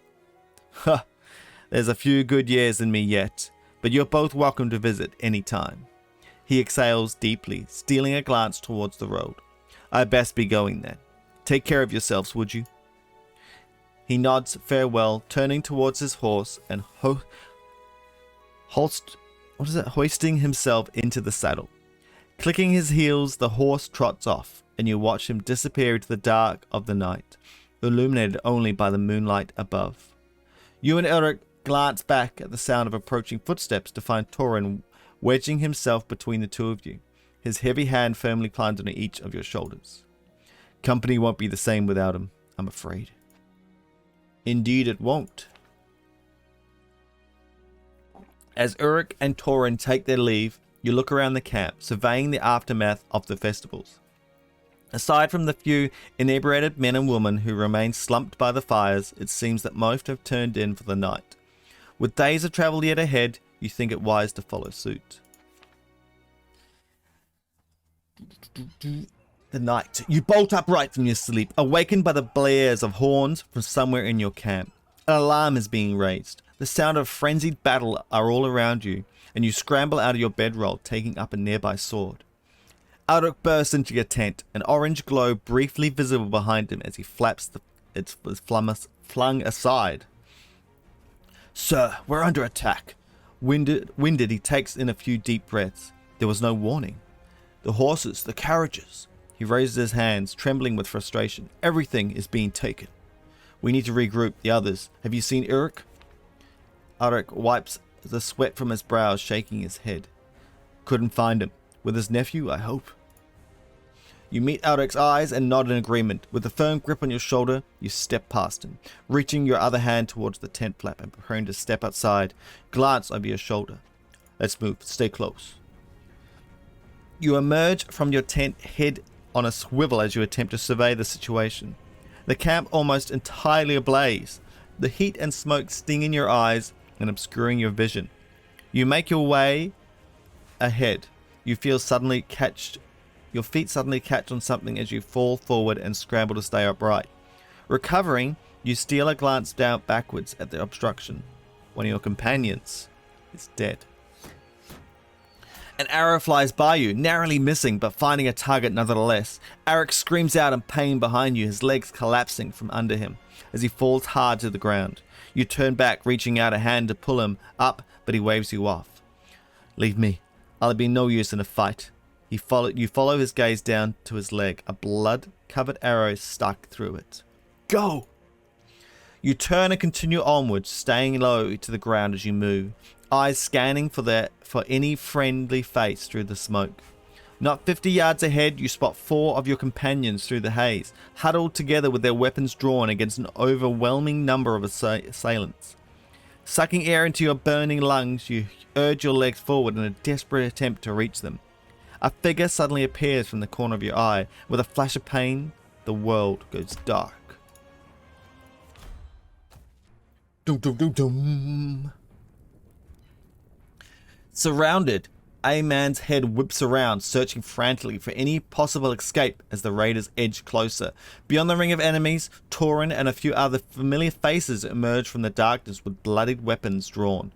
Ha! There's a few good years in me yet, but you're both welcome to visit any time. He exhales deeply, stealing a glance towards the road. I'd best be going then. Take care of yourselves, would you? He nods farewell, turning towards his horse and hoisting himself into the saddle. Clicking his heels, the horse trots off, and you watch him disappear into the dark of the night, illuminated only by the moonlight above. You and Ulrich glance back at the sound of approaching footsteps to find Torin wedging himself between the two of you, his heavy hand firmly planted on each of your shoulders. Company won't be the same without him, I'm afraid. Indeed it won't. As Ulrich and Torin take their leave, you look around the camp, surveying the aftermath of the festivals. Aside from the few inebriated men and women who remain slumped by the fires, it seems that most have turned in for the night. With days of travel yet ahead, you think it wise to follow suit. The night. You bolt upright from your sleep, awakened by the blares of horns from somewhere in your camp. An alarm is being raised. The sound of frenzied battle are all around you, and you scramble out of your bedroll, taking up a nearby sword. Alric bursts into your tent, an orange glow briefly visible behind him as he flaps its flung aside. Sir, we're under attack. Winded, he takes in a few deep breaths. There was no warning. The horses, the carriages. He raises his hands, trembling with frustration. Everything is being taken. We need to regroup. The others. Have you seen Eric? Alric wipes the sweat from his brow, shaking his head. Couldn't find him. With his nephew, I hope. You meet Alric's eyes and nod in agreement. With a firm grip on your shoulder, you step past him, reaching your other hand towards the tent flap and preparing to step outside. Glance over your shoulder. Let's move. Stay close. You emerge from your tent, head on a swivel as you attempt to survey the situation. The camp almost entirely ablaze, the heat and smoke stinging your eyes and obscuring your vision. You make your way ahead. You feel your feet suddenly catch on something as you fall forward and scramble to stay upright. Recovering, you steal a glance down backwards at the obstruction. One of your companions is dead. An arrow flies by you, narrowly missing, but finding a target nonetheless. Alric screams out in pain behind you, his legs collapsing from under him as he falls hard to the ground. You turn back, reaching out a hand to pull him up, but he waves you off. Leave me. I'll be no use in a fight. You follow his gaze down to his leg, a blood-covered arrow stuck through it. Go! You turn and continue onwards, staying low to the ground as you move, eyes scanning for any friendly face through the smoke. Not 50 yards ahead, you spot 4 of your companions through the haze, huddled together with their weapons drawn against an overwhelming number of assailants. Sucking air into your burning lungs, you urge your legs forward in a desperate attempt to reach them. A figure suddenly appears from the corner of your eye. With a flash of pain, the world goes dark. Dum dum dum dum. Surrounded, a man's head whips around, searching frantically for any possible escape as the raiders edge closer. Beyond the ring of enemies, Tauren and a few other familiar faces emerge from the darkness with bloodied weapons drawn,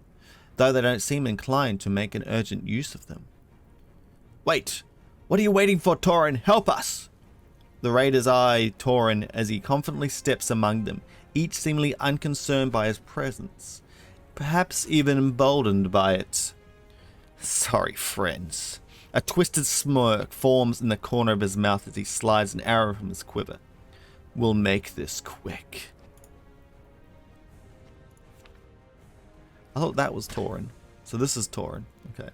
though they don't seem inclined to make an urgent use of them. Wait! What are you waiting for, Tauren? Help us! The raiders eye Tauren as he confidently steps among them, each seemingly unconcerned by his presence, perhaps even emboldened by it. Sorry, friends. A twisted smirk forms in the corner of his mouth as he slides an arrow from his quiver. We'll make this quick. I thought that was Tauren. So this is Tauren. Okay.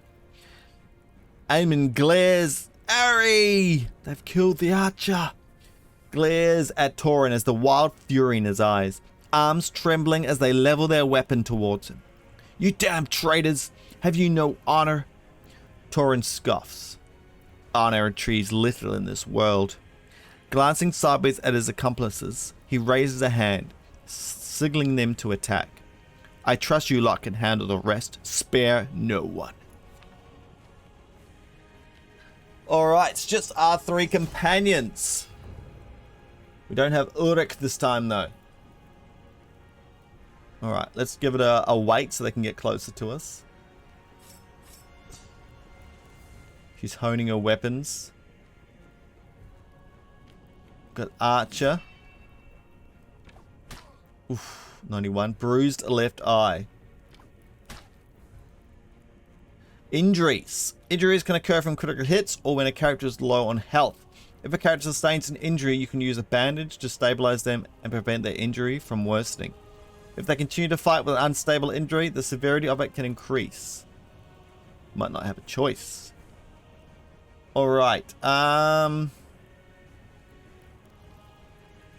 Aemon glares. Ari! They've killed the archer. Glares at Tauren as the wild fury in his eyes, arms trembling as they level their weapon towards him. You damn traitors! Have you no honor? Tauren scoffs. Honor retrieves little in this world. Glancing sideways at his accomplices, he raises a hand, signaling them to attack. I trust you lot can handle the rest. Spare no one. Alright, it's just our 3 companions. We don't have Ulrich this time though. Alright, let's give it a wait so they can get closer to us. She's honing her weapons. Got Archer. Oof, 91. Bruised left eye. Injuries. Injuries can occur from critical hits or when a character is low on health. If a character sustains an injury, you can use a bandage to stabilize them and prevent their injury from worsening. If they continue to fight with an unstable injury, the severity of it can increase. Might not have a choice. Alright, I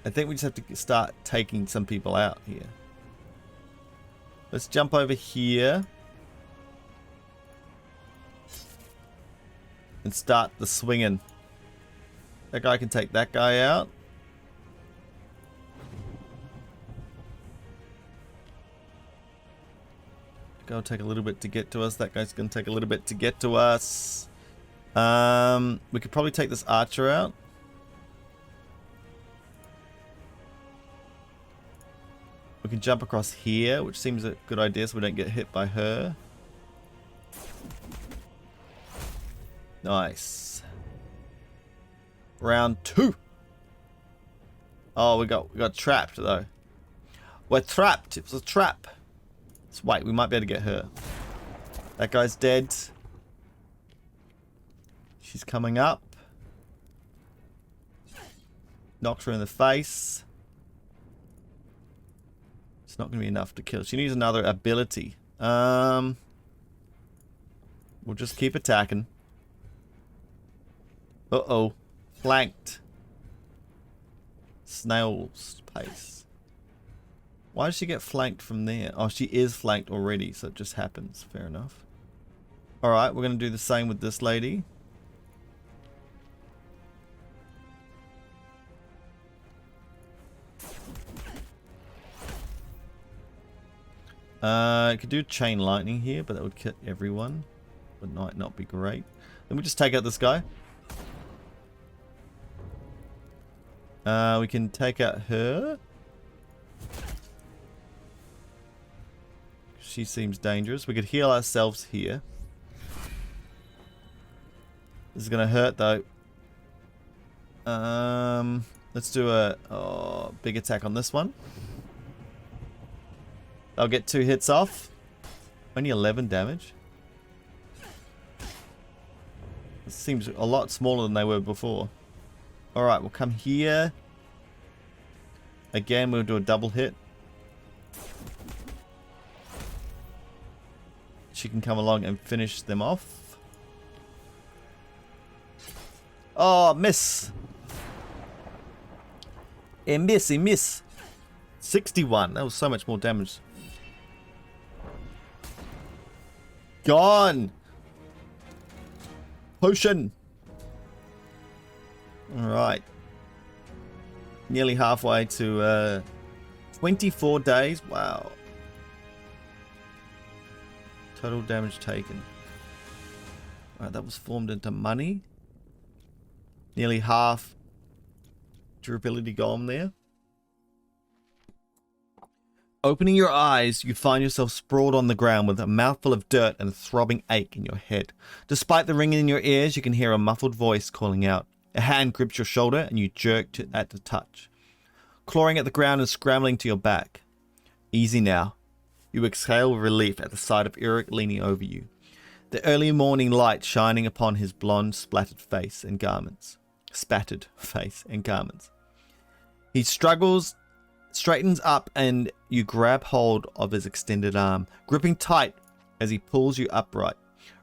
think we just have to start taking some people out here. Let's jump over here. And start the swinging. That guy can take that guy out. Go take a little bit to get to us. That guy's going to take a little bit to get to us. We could probably take this archer out. We can jump across here, which seems a good idea so we don't get hit by her. Nice. Round 2. Oh, we got trapped though. We're trapped. It was a trap. Let's wait. We might be able to get her. That guy's dead. She's coming up. Knocks her in the face. It's not going to be enough to kill. She needs another ability. We'll just keep attacking. Uh-oh. Flanked. Snail's pace. Why does she get flanked from there? Oh, she is flanked already, so it just happens. Fair enough. Alright, we're going to do the same with this lady. I could do chain lightning here, but that would kill everyone. But might not be great. Then we just take out this guy. We can take out her. She seems dangerous. We could heal ourselves here. This is going to hurt though. Let's do a big attack on this one. I'll get 2 hits off. Only 11 damage. This seems a lot smaller than they were before. Alright, we'll come here. Again, we'll do a double hit. She can come along and finish them off. Oh, miss. A miss. 61. That was so much more damage. Gone. Potion. Alright. Nearly halfway to 24 days. Wow. Total damage taken. Alright, that was formed into money. Nearly half durability golem there. Opening your eyes, you find yourself sprawled on the ground with a mouthful of dirt and a throbbing ache in your head. Despite the ringing in your ears, you can hear a muffled voice calling out. A hand grips your shoulder and you jerk at the touch. Clawing at the ground and scrambling to your back. Easy now. You exhale with relief at the sight of Eric leaning over you. The early morning light shining upon his blonde, splattered face and garments. He struggles, straightens up, and you grab hold of his extended arm, gripping tight as he pulls you upright.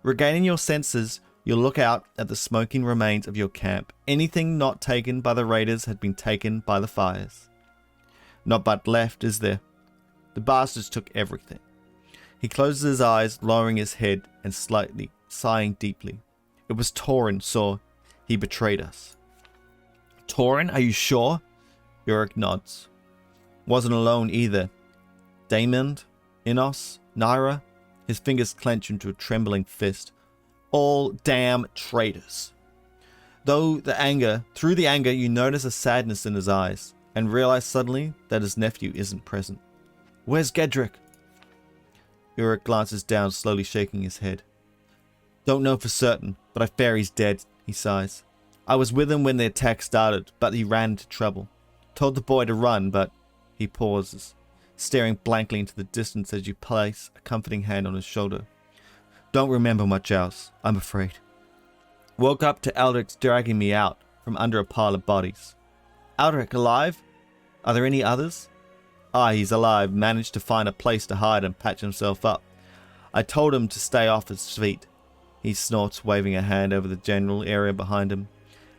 Regaining your senses, you look out at the smoking remains of your camp. Anything not taken by the raiders had been taken by the fires. Not but left, is there? The bastards took everything. He closes his eyes, lowering his head and slightly sighing deeply. It was Torin, so he betrayed us. Torin, are you sure? Yorick nods. Wasn't alone either. Damon, Innos, Naira. His fingers clench into a trembling fist. All damn traitors. Through the anger, you notice a sadness in his eyes and realize suddenly that his nephew isn't present. Where's Gedrick? Yorick glances down, slowly shaking his head. Don't know for certain, but I fear he's dead, he sighs. I was with him when the attack started, but he ran into trouble. Told the boy to run, but he pauses, staring blankly into the distance as you place a comforting hand on his shoulder. Don't remember much else, I'm afraid. Woke up to Aldrich dragging me out from under a pile of bodies. Aldrich alive? Are there any others? Ah, he's alive, managed to find a place to hide and patch himself up. I told him to stay off his feet. He snorts, waving a hand over the general area behind him.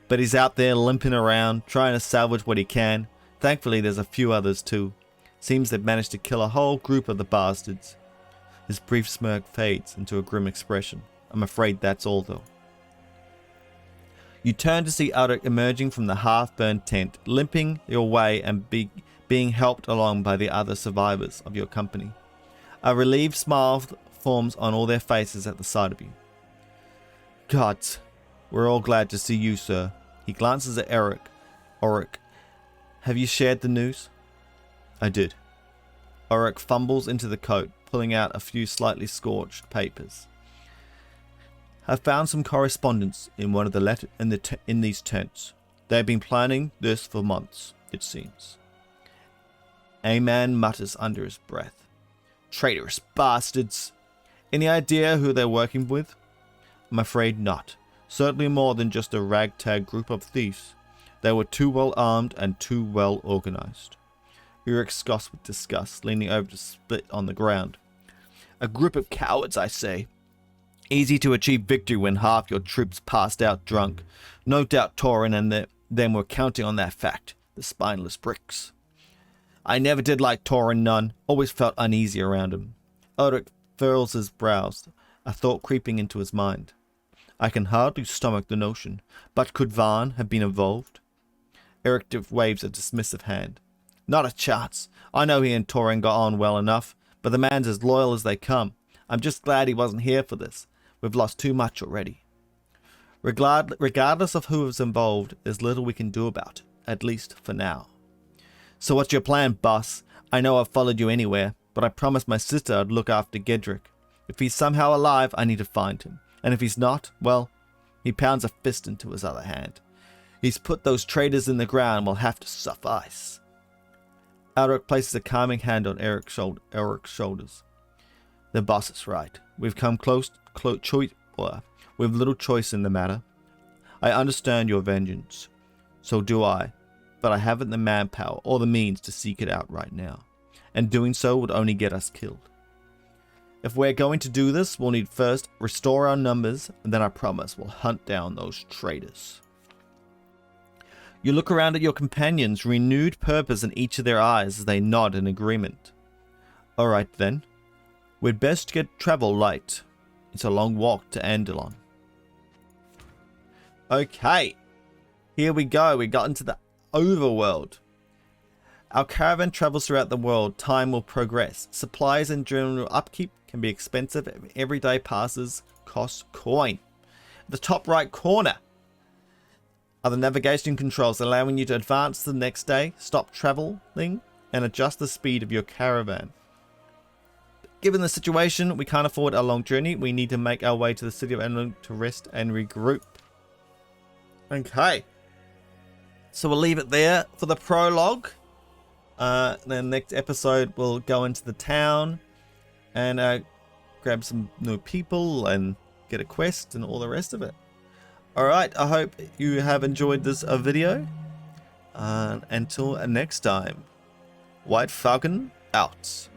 But he's out there limping around, trying to salvage what he can. Thankfully, there's a few others too. Seems they've managed to kill a whole group of the bastards. His brief smirk fades into a grim expression. I'm afraid that's all though. You turn to see Aldrich emerging from the half-burned tent, limping your way and being helped along by the other survivors of your company. A relieved smile forms on all their faces at the sight of you. Gods, we're all glad to see you, sir. He glances at Eric. Auric, have you shared the news? I did. Ulrich fumbles into the coat, pulling out a few slightly scorched papers. I've found some correspondence in one of the in these tents. They've been planning this for months, it seems. A man mutters under his breath. Traitorous bastards! Any idea who they're working with? I'm afraid not. Certainly more than just a ragtag group of thieves. They were too well armed and too well organized. Ulrich scoffs with disgust, leaning over to spit on the ground. A group of cowards, I say. Easy to achieve victory when half your troops passed out drunk. No doubt Torin and them were counting on that fact, the spineless bricks. I never did like Torin none, always felt uneasy around him. Ulrich furrows his brows, a thought creeping into his mind. I can hardly stomach the notion, but could Varn have been involved? Eric waves a dismissive hand. Not a chance. I know he and Torin got on well enough, but the man's as loyal as they come. I'm just glad he wasn't here for this. We've lost too much already. Regardless of who was involved, there's little we can do about it, at least for now. So what's your plan, boss? I know I've followed you anywhere, but I promised my sister I'd look after Gedrick. If he's somehow alive, I need to find him. And if he's not, well, he pounds a fist into his other hand. He's put those traitors in the ground and will have to suffice. Ulrich places a calming hand on Eric's shoulders. The boss is right. We've come with little choice in the matter. I understand your vengeance. So do I. But I haven't the manpower or the means to seek it out right now. And doing so would only get us killed. If we're going to do this, we'll need first restore our numbers, and then I promise we'll hunt down those traitors. You look around at your companions, renewed purpose in each of their eyes as they nod in agreement. Alright then. We'd best get travel light. It's a long walk to Andalon. Okay. Here we go. We got into the overworld. Our caravan travels throughout the world. Time will progress. Supplies and general upkeep can be expensive. Every day passes costs coin. The top right corner are the navigation controls, allowing you to advance the next day, stop traveling, and adjust the speed of your caravan. Given the situation, we can't afford a long journey. We need to make our way to the city of Andalon to rest and regroup. Okay. So we'll leave it there for the prologue. Then next episode we'll go into the town and grab some new people and get a quest and all the rest of it. Alright, I hope you have enjoyed this video. Until next time, WhiteFalcon out.